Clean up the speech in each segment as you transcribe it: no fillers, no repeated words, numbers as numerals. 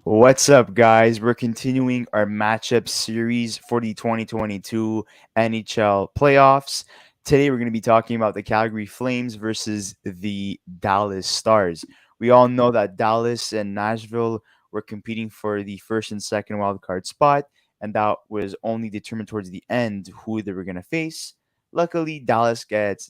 What's up, guys? We're continuing our matchup series for the 2022 NHL playoffs. Today, we're going to be talking about the Calgary Flames versus the Dallas Stars. We all know that Dallas and Nashville were competing for the first and second wildcard spot, and that was only determined towards the end who they were going to face. Luckily, Dallas gets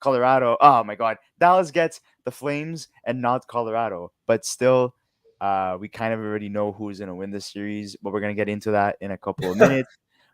Colorado. Oh my God, Dallas gets the Flames and not Colorado. But still, we kind of already know who's going to win this series, but we're going to get into that in a couple of minutes.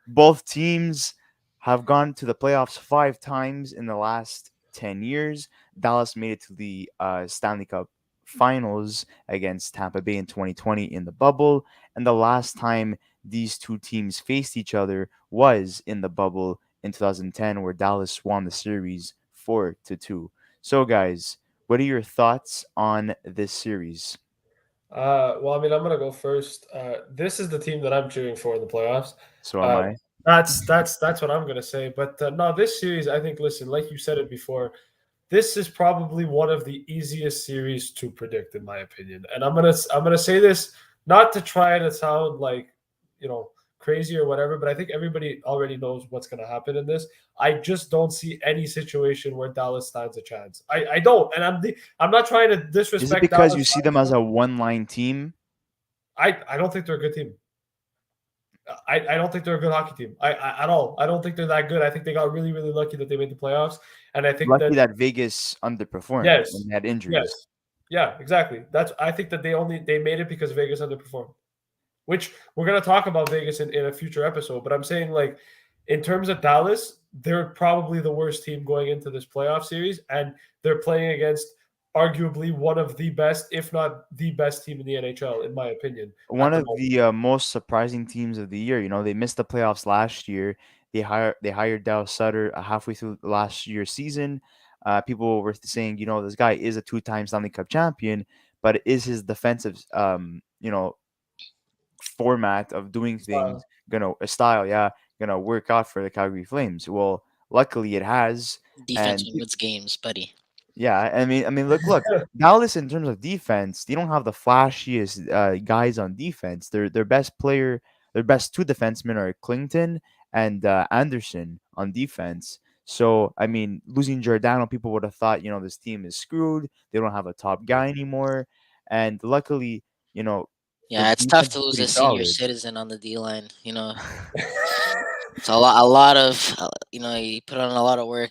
Both teams have gone to the playoffs 5 times in the last 10 years. Dallas made it to the Stanley Cup finals against Tampa Bay in 2020 in the bubble. And the last time these two teams faced each other was in the bubble in 2010, where Dallas won the series 4-2. So, guys, what are your thoughts on this series? I'm gonna go first. This is the team that I'm cheering for in the playoffs. So am Uh, I. that's what I'm gonna say. But no, this series, I think. Listen, like you said it before, this is probably one of the easiest series to predict, in my opinion. And I'm gonna say this not to try to sound like you know crazy or whatever, but I think everybody already knows what's gonna happen in this. I just don't see any situation where Dallas stands a chance. I don't, and I'm not trying to Is it disrespect because Dallas you see them as a one-line team? I don't think they're a good team. I don't think they're a good hockey team. At all. I don't think they're that good. I think they got really really lucky that they made the playoffs, and I think Lucky that that Vegas underperformed yes, and had injuries. yes, yeah, exactly. That's I think that they made it because Vegas underperformed. Which we're gonna talk about Vegas in a future episode. But I'm saying like in terms of Dallas, they're probably the worst team going into this playoff series, and they're playing against arguably one of the best, if not the best team in the NHL, in my opinion, One at the of moment. the most surprising teams of the year. They missed the playoffs last year. They hired Dal Sutter halfway through last year's season. People were saying, this guy is a two-time Stanley Cup champion, but is his defensive, format of doing things gonna a style, yeah, gonna work out for the Calgary Flames? Well, luckily it has, Defense and wins games, buddy. yeah, I mean, look, Dallas in terms of defense, they don't have the flashiest guys on defense. Their best player, their best two defensemen are Clinton and Anderson on defense. So I mean, losing Giordano, people would have thought this team is screwed. They don't have a top guy anymore, and luckily, you know, the Yeah, it's tough defense to is lose pretty a senior solid. citizen on the D line. It's a lot of he put on a lot of work.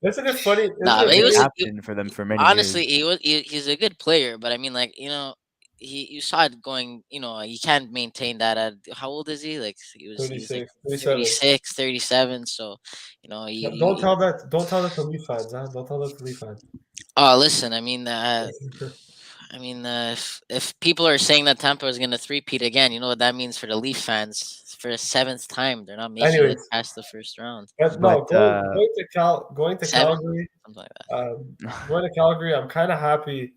Isn't it funny? Isn't Nah, it but Been it a was funny? it, captain for them for many years. honestly he's a good player, but I mean he you saw it going. He can't maintain that at how old is he? Like he's like 36, 37. 36, 37. So Don't tell that. Don't tell that to Leaf fans, huh? Don't tell that to Leaf fans. oh listen, if people are saying that Tampa is going to three-peat again, you know what that means for the Leaf fans. For a seventh time, they're not making it Anyways, past the first round. but But no, going to Seven, Calgary, something like that. going to Calgary. I'm kind of happy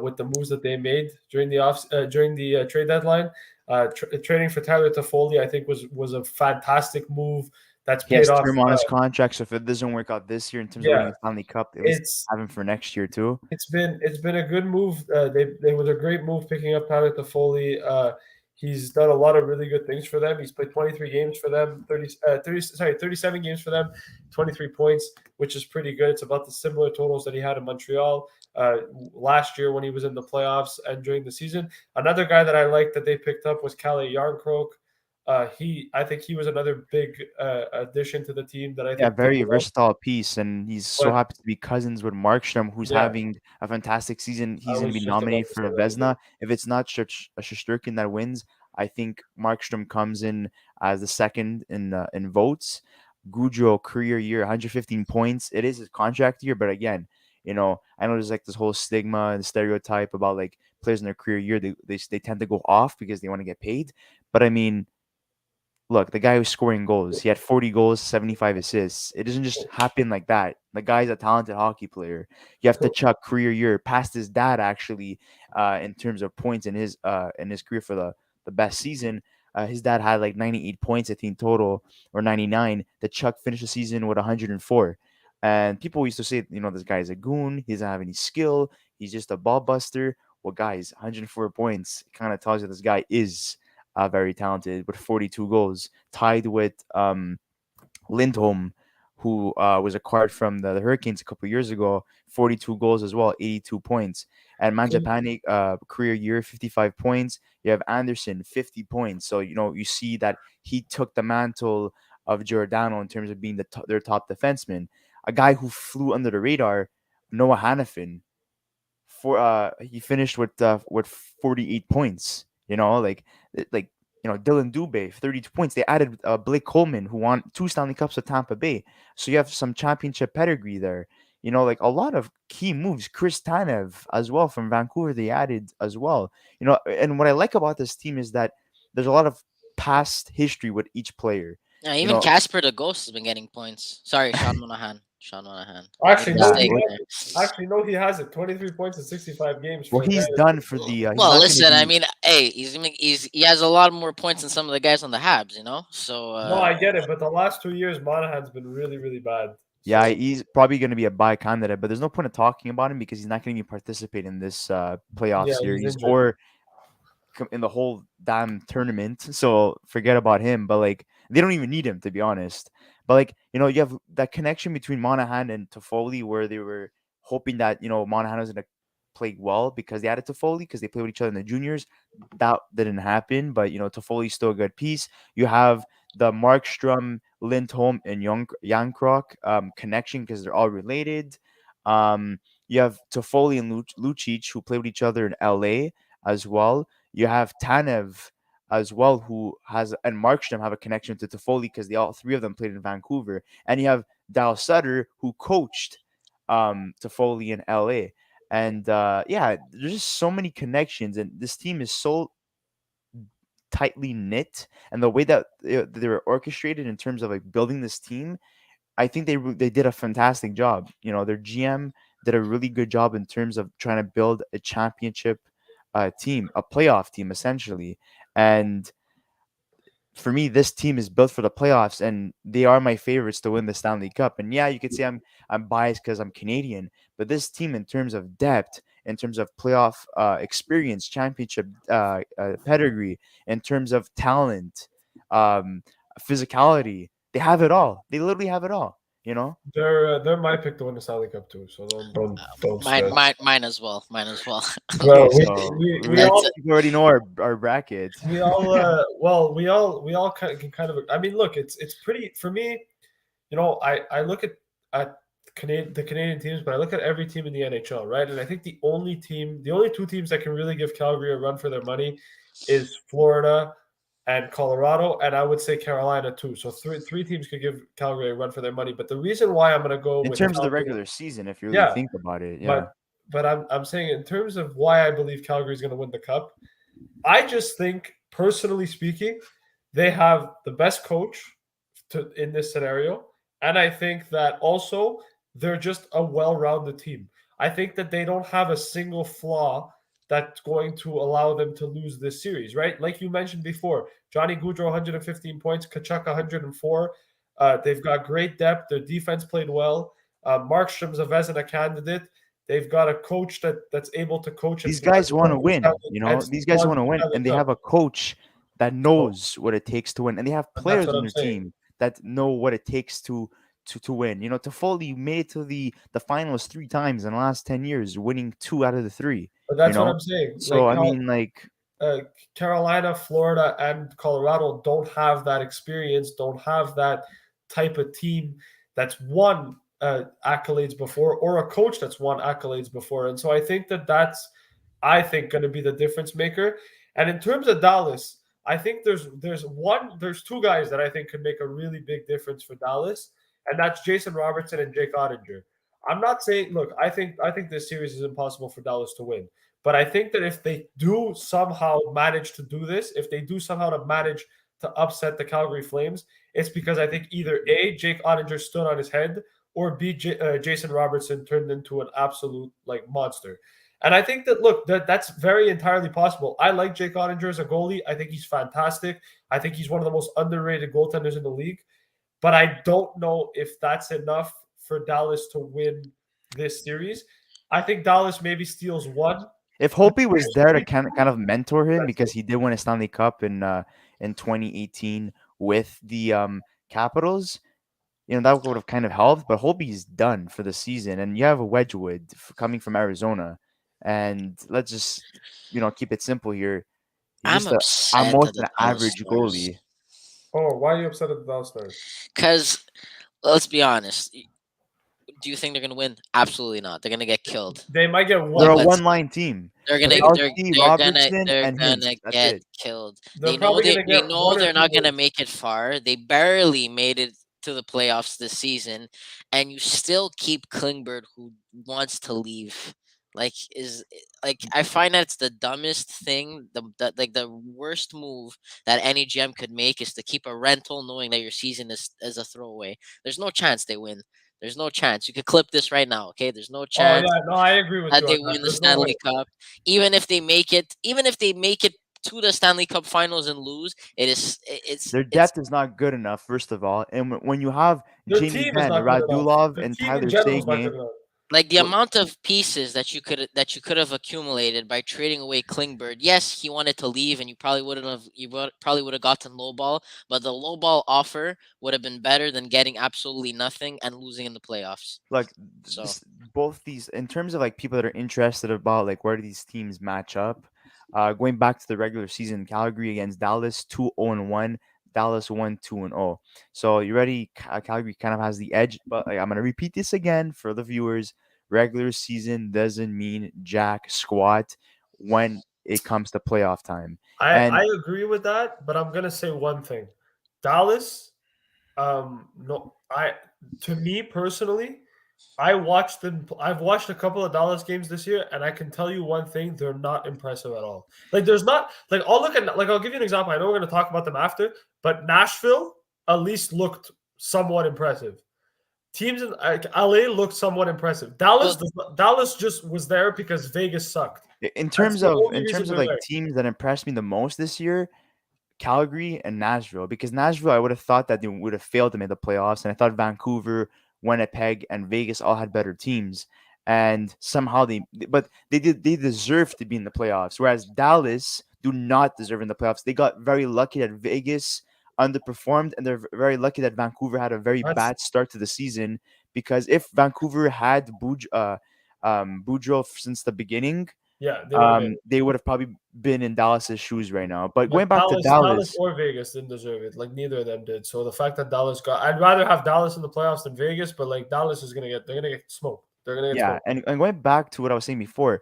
with the moves that they made during the trade deadline. Trading for Tyler Toffoli, I think was a fantastic move that's he paid has off. term on his contract, so if it doesn't work out this year in terms of winning Yeah, the Stanley Cup, at least it's have him for next year too. it's been a good move. They was a great move picking up Tyler Toffoli. He's done a lot of really good things for them. He's played 23 games for them, 37 games for them, 23 points, which is pretty good. It's about the similar totals that he had in Montreal last year when he was in the playoffs and during the season. Another guy that I liked that they picked up was Kalle Yarncroke. I think he was another big addition to the team that I Yeah, think did very well. versatile piece, and he's so But happy to be cousins with Markstrom, who's yeah, having a fantastic season. I He's going to was be just about nominated to for say a that again. Vesna. If it's not Shesterkin that wins, I think Markstrom comes in as the second in votes. Goudreau career year, 115 points. It is his contract year, but again, I know there's like this whole stigma and stereotype about like players in their career year. They tend to go off because they want to get paid, but I mean, look, the guy who's scoring goals, he had 40 goals, 75 assists. It doesn't just happen like that. The guy's a talented hockey player. You have to chuck career year past his dad actually, in terms of points in his career for the best season. His dad had like 98 points, I think, total, or 99. The Chuck finished the season with 104. And people used to say, this guy is a goon. He doesn't have any skill. He's just a ball buster. well, guys, 104 points kind of tells you this guy is very talented with 42 goals, tied with Lindholm, who was acquired from the Hurricanes a couple years ago, 42 goals as well, 82 points. And Manjapane, career year, 55 points. You have Anderson, 50 points. So, you see that he took the mantle of Giordano in terms of being their top defenseman. A guy who flew under the radar, Noah Hannafin, he finished with 48 points. Like Dylan Dubé, 32 points. They added Blake Coleman, who won 2 Stanley Cups with Tampa Bay. So you have some championship pedigree there. Like a lot of key moves. Chris Tanev as well from Vancouver, they added as well. And what I like about this team is that there's a lot of past history with each player. Yeah, You even know, Casper the Ghost has been getting points. Sorry, Sean Monahan. Sean Monahan. Made Actually, a no, yeah. he mistake Well, there. actually no, he has it. 23 points in 65 games well, for a guy he's that's done been for playing. the. He's Well, not going to listen, I be. mean, hey, he has a lot more points than some of the guys on the Habs, So No, I get it, but the last 2 years, Monahan's been really, really bad. Yeah, So he's probably going to be a buy candidate, but there's no point of talking about him because he's not going to participate in this playoff yeah, he's series injured. or in the whole damn tournament. So forget about him. But like, they don't even need him to be honest. But like, you have that connection between Monahan and Toffoli where they were hoping that Monahan was going to play well because they added Toffoli because they played with each other in the juniors. That didn't happen, but Toffoli's still a good piece. You have the Markstrom, Lindholm, and Yankrock connection because they're all related. You have Toffoli and Lucic who play with each other in LA as well. You have Tanev as well, who has and Markstrom have a connection to Toffoli because they all three of them played in Vancouver. And you have Dal Sutter, who coached Toffoli in LA. And yeah, there's just so many connections, and this team is so tightly knit, and the way that they were orchestrated in terms of like building this team, I think they did a fantastic job. Their GM did a really good job in terms of trying to build a championship team, a playoff team essentially. And for me, this team is built for the playoffs, and they are my favorites to win the Stanley Cup. And yeah, you could say I'm biased because I'm Canadian, but this team, in terms of depth, in terms of playoff experience, championship pedigree, in terms of talent, um, physicality, they have it all. They literally have it all. You know. they're my pick to win the Stanley Cup too. So don't mine, stress. mine, mine as well. Mine as well. Well, Okay, so we That's all you already know our bracket. we all can kind of. I mean, look, it's pretty for me. I look at the Canadian teams, but I look at every team in the NHL, right? And I think the only two teams that can really give Calgary a run for their money is Florida and Colorado, and I would say Carolina too. So three teams could give Calgary a run for their money. But the reason why I'm going to go In with terms of the Calgary, regular season, if you really yeah, think about it, yeah. but I'm saying in terms of why I believe Calgary is going to win the cup, I just think personally speaking, they have the best coach in this scenario, and I think that also they're just a well-rounded team. I think that they don't have a single flaw that's going to allow them to lose this series, right? Like you mentioned before, Johnny Gaudreau 115 points, Kachuk 104. They've got great depth. Their defense played well. Markstrom's a Vezina candidate. They've got a coach that's able to coach and These guys want to win, and These still guys won want to the win, Stanley and they Cup. have a coach that So knows what it takes to win, and they have that's players what on I'm their saying. team that know what it takes to win. Toffoli made it to the finals 3 times in the last 10 years, winning 2 out of the 3. But You that's what know, I'm saying. so I mean, like, Uh, Carolina, Florida, and Colorado don't have that experience, don't have that type of team that's won accolades before, or a coach that's won accolades before. And so I think that's, I think, going to be the difference maker. And in terms of Dallas, I think there's two guys that I think could make a really big difference for Dallas, and that's Jason Robertson and Jake Ottinger. I'm not saying, look, I think this series is impossible for Dallas to win. But I think that if they do somehow manage to do this, if they do somehow to manage to upset the Calgary Flames, it's because I think either A, Jake Ottinger stood on his head, or B, Jason Robertson turned into an absolute monster. And I think that that's very entirely possible. I like Jake Ottinger as a goalie. I think he's fantastic. I think he's one of the most underrated goaltenders in the league. But I don't know if that's enough for Dallas to win this series. I think Dallas maybe steals one, If Holtby was there to kind of mentor him That's it. because he did win a Stanley Cup in 2018 with the Capitals, that would have kind of helped. But Holtby's done for the season, and you have a Wedgwood coming from Arizona, and let's just keep it simple here. He's I'm just upset almost at the an Dallas average Stars goalie. Oh, why are you upset at the Dallas Stars? because let's be honest. Do you think they're gonna win? Absolutely not. They're gonna get killed. They might get They're Like a one. let's one-line team. They're gonna Pavelski, Robertson, they're and Hintz. gonna That's get it. killed. They're probably gonna They get know one or they're two not gonna wins. make it far. They barely made it to the playoffs this season, and you still keep Klingberg, who wants to leave. I find that it's the dumbest thing. The worst move that any GM could make is to keep a rental, knowing that your season is a throwaway. There's no chance they win. There's no chance. You could clip this right now. Okay, there's no Oh chance yeah, no, I agree with that you on they that. win the There's no way. Stanley Cup. Even if they make it to the Stanley Cup Finals and lose, Their it's depth is not good enough, first of all. And when you have Their Jamie team is Benn, not good enough. Radulov, Their and team in Tyler general is not good Seguin, enough. like the wh- amount of pieces that you could have accumulated by trading away Klingberg. Yes, he wanted to leave, and probably would have gotten lowball, but the lowball offer would have been better than getting absolutely nothing and losing in the playoffs. like So this, both these, in terms of like people that are interested about like where do these teams match up. Going back to the regular season, Calgary against Dallas, 2-0-1. Dallas 1-2-0. So you ready? Calgary kind of has the edge, but like, I'm gonna repeat this again for the viewers. Regular season doesn't mean jack squat when it comes to playoff time. I And agree with that, but I'm gonna say one thing. Dallas, no, I to me personally, I watched them. I've watched a couple of Dallas games this year, and I can tell you one thing: they're not impressive at all. Like, there's not like I'll look at like I'll give you an example. I know we're going to talk about them after, but Nashville at least looked somewhat impressive. Teams in like, LA looked somewhat impressive. well, Dallas just was there because Vegas sucked. in That's terms the of only reason they're like there. teams that impressed me the most this year, Calgary and Nashville, because Nashville, I would have thought that they would have failed to make the playoffs, and I thought Vancouver, Winnipeg, and Vegas all had better teams, and somehow but they deserve to be in the playoffs, whereas Dallas do not deserve in the playoffs. They got very lucky that Vegas underperformed, and they're very lucky that Vancouver had a very That's bad start to the season, because if Vancouver had Boudreaux since the beginning, yeah, they would have made it. they would have probably been in Dallas's shoes right now. But But going back to Dallas Dallas, or Vegas didn't deserve it. Like neither of them did. So the fact that Dallas got, I'd rather have Dallas in the playoffs than Vegas. But like Dallas is they're gonna get smoked. They're gonna get yeah, smoked. and going back to what I was saying before,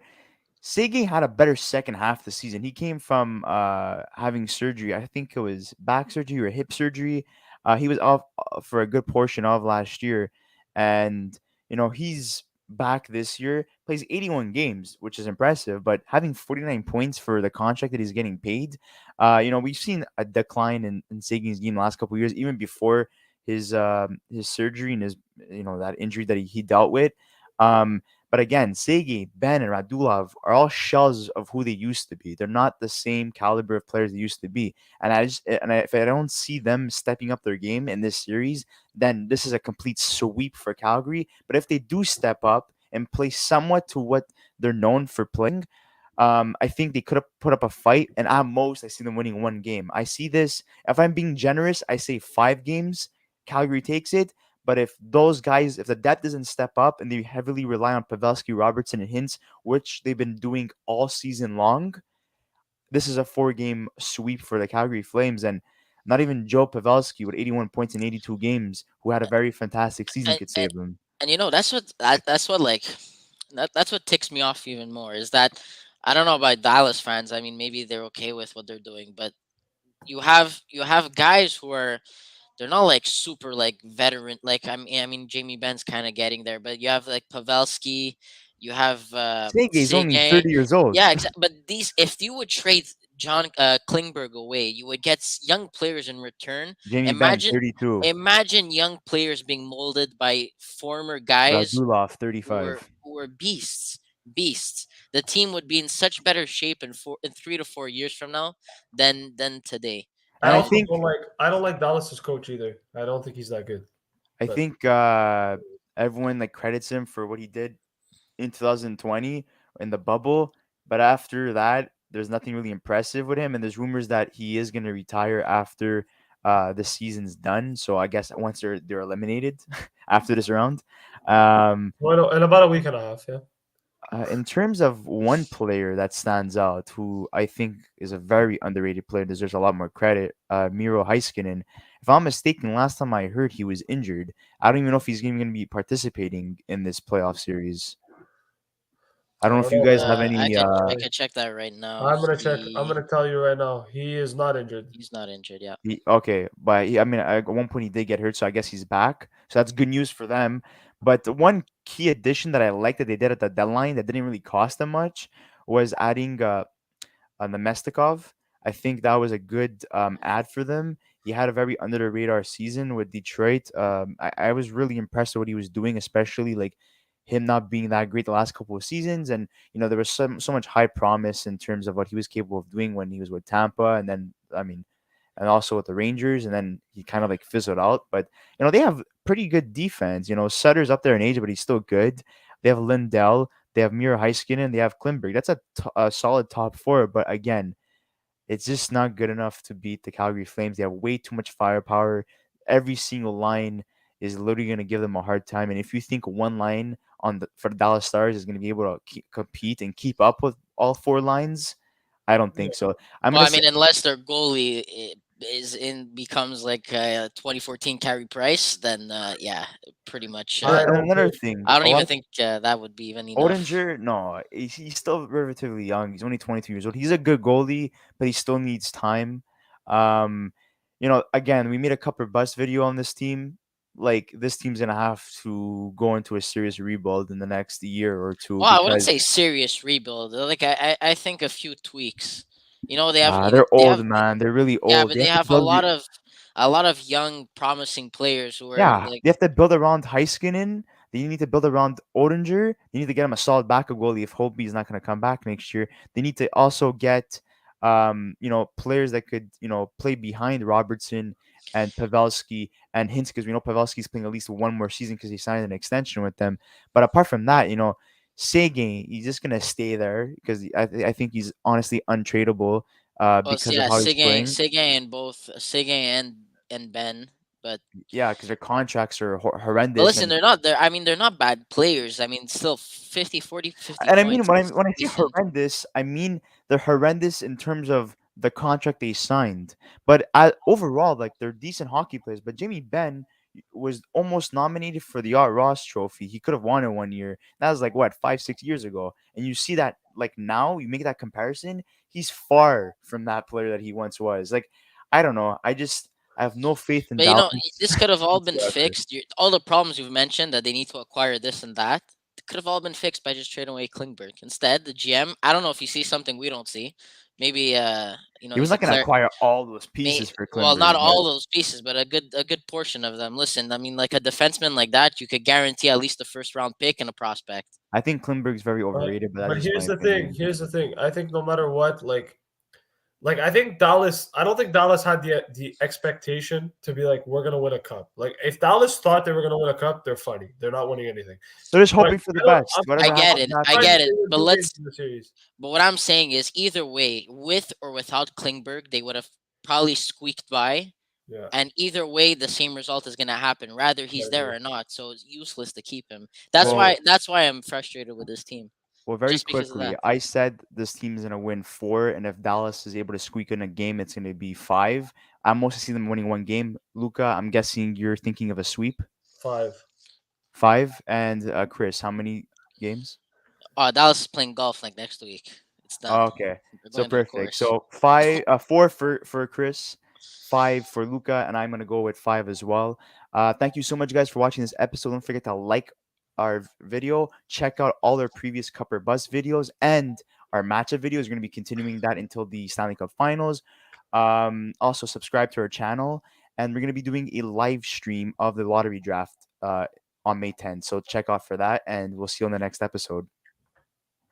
Sege had a better second half of the season. He came from having surgery. I think it was back surgery or hip surgery. He was off for a good portion of last year, and he's back this year. Plays 81 games, which is impressive. But having 49 points for the contract that he's getting paid, we've seen a decline in Sege's game the last couple of years, even before his surgery and his that injury that he dealt with. Um, but again, Segi, Ben, and Radulov are all shells of who they used to be. They're not the same caliber of players they used to be. And if I don't see them stepping up their game in this series, then this is a complete sweep for Calgary. But if they do step up and play somewhat to what they're known for playing, I think they could have put up a fight. And at most, I see them winning one game. I see this. If I'm being generous, I say 5 games. Calgary takes it. But if the depth doesn't step up and they heavily rely on Pavelski, Robertson, and Hintz, which they've been doing all season long, this is a 4-game sweep for the Calgary Flames. And not even Joe Pavelski with 81 points in 82 games, who had a very fantastic season, and, could and, save them. and that's what ticks me off even more is that I don't know about Dallas fans. I mean, maybe they're okay with what they're doing, but you have guys who are they're not like super like veteran. Like I mean Jamie Ben's kind of getting there, but you have like Pavelski, you have Sege is only Sige. 30 years old. Yeah, but these if you would trade John Klingberg away, you would get young players in return. Jamie Benn, Imagine 32. imagine young players being molded by former guys Radulov, who were 35. who were beasts. The team would be in such better shape in 3 to 4 years from now than today. I And I also And think don't like Dallas's coach either. I don't think he's that good. I But think everyone like credits him for what he did in 2020 in the bubble. But after that, there's nothing really impressive with him, and there's rumors that he is going to retire after the season's done. So I guess once they're eliminated after this round. Um, Well, in about a week and a half, yeah. in terms of one player that stands out, who I think is a very underrated player, deserves a lot more credit, Miro Heiskanen. If I'm mistaken, last time I heard he was injured. I don't even know if he's even going to be participating in this playoff series. I don't I know don't if you know, guys man. have I any. could I Actually, could check that right now. I'm gonna check. I'm gonna tell you right now. He is not injured. He's not injured. Yeah. Okay, but I mean, at one point he did get hurt, so I guess he's back. So that's good news for them. But the one key addition that I like that they did at the deadline that didn't really cost them much was adding Nemestikov. I think that was a good ad for them. He had a very under the radar season with Detroit. I was really impressed with what he was doing, especially like him not being that great the last couple of seasons. And there was so much high promise in terms of what he was capable of doing when he was with Tampa, and then and also with the Rangers, and then he kind of like fizzled out. But they have pretty good defense. Sutter's up there in age, but he's still good. They have Lindell, they have Mira Heiskanen, they have Klimberg. That's a solid top four. But again, it's just not good enough to beat the Calgary Flames. They have way too much firepower. Every single line is literally going to give them a hard time. And if you think one line for the Dallas Stars is going to be able to compete and keep up with all four lines, I don't think so. I'm Well, gonna I say, mean, unless their goalie becomes like 2014 Carey Price, then yeah, pretty much. I and don't another think. thing, I don't a lot even of think that would be even enough. Odinger, no, he's still relatively young. He's only 22 years old. He's a good goalie, but he still needs time. Um, again, we made a couple bust video on this team. Like this team's gonna have to go into a serious rebuild in the next year or two Well, I wouldn't because say serious rebuild. Like I think a few tweaks. They have they're they old, have man. They're really yeah, old. but They they have to have build. a lot of young promising players who are Yeah, like they have to build around Heiskanen. Then you need to build around Odinger. They need to get him a solid backup goalie if Holtby is not going to come back next year. They need to also get, players that could, play behind Robertson and Pavelski and Hintz because we know Pavelski's playing at least one more season because he signed an extension with them. But apart from that, Seguin, he's just going to stay there because I think he's honestly untradeable well, because of yeah, how he's playing. Sigain and Ben, but Yeah, because their contracts are but horrendous. listen, And they're not bad players. I mean, still 50, 40, 50 And I mean, points when I is when I say decent. horrendous, I mean they're horrendous in terms of the contract they signed. But overall, like they're decent hockey players. But Jimmy Benn was almost nominated for the Art Ross Trophy. He could have won it one year. That was like what 5 6 years ago. And you see that like now you make that comparison, he's far from that player that he once was. Like I don't know. I have no faith in But Dallas this could have all been whatsoever. fixed. All the problems you've mentioned that they need to acquire this and that could have all been fixed by just trading away Klingberg. Instead, the GM, I don't know if he sees something we don't see. Maybe He was he's a not going to clear. acquire all those May pieces for Well, Klimberg, not but all those pieces, but a good portion of them. Listen, I mean, like a defenseman like that, you could guarantee at least a first round pick and a prospect. I think Klimberg's very But overrated. But that's but just my here's the thing. opinion. Here's the thing. I think no matter what, like I think Dallas. I don't think Dallas had the expectation to be like we're gonna win a cup. Like if Dallas thought they were gonna win a cup, they're funny. They're not winning anything. They're just But hoping for the best. I Whatever get happens, it. I surprised happens. get they it. were two games in the series. But what I'm saying is, either way, with or without Klingberg, they would have probably squeaked by. Yeah, And either way, the same result is going to happen, rather I he's there agree. or not. So it's useless to keep him. Well, That's why I'm frustrated with this team, very just because of quickly, that. I said this team is gonna win four, and if Dallas is able to squeak in a game, it's gonna be five. I mostly see them winning one game. Luca, I'm guessing you're thinking of a sweep. 5. Five, and Chris, how many games? Oh, Dallas is playing golf like next week. It's done. Okay, They're so going to the perfect. course. So four for Chris, five for Luca, and I'm gonna go with five as well. Thank you so much, guys, for watching this episode. Don't forget to like our video. Check out all our previous Cup or Bus videos and our matchup videos. We're gonna be continuing that until the Stanley Cup Finals. Also subscribe to our channel, and we're gonna be doing a live stream of the lottery draft on May 10th. So check out for that, and we'll see you on the next episode.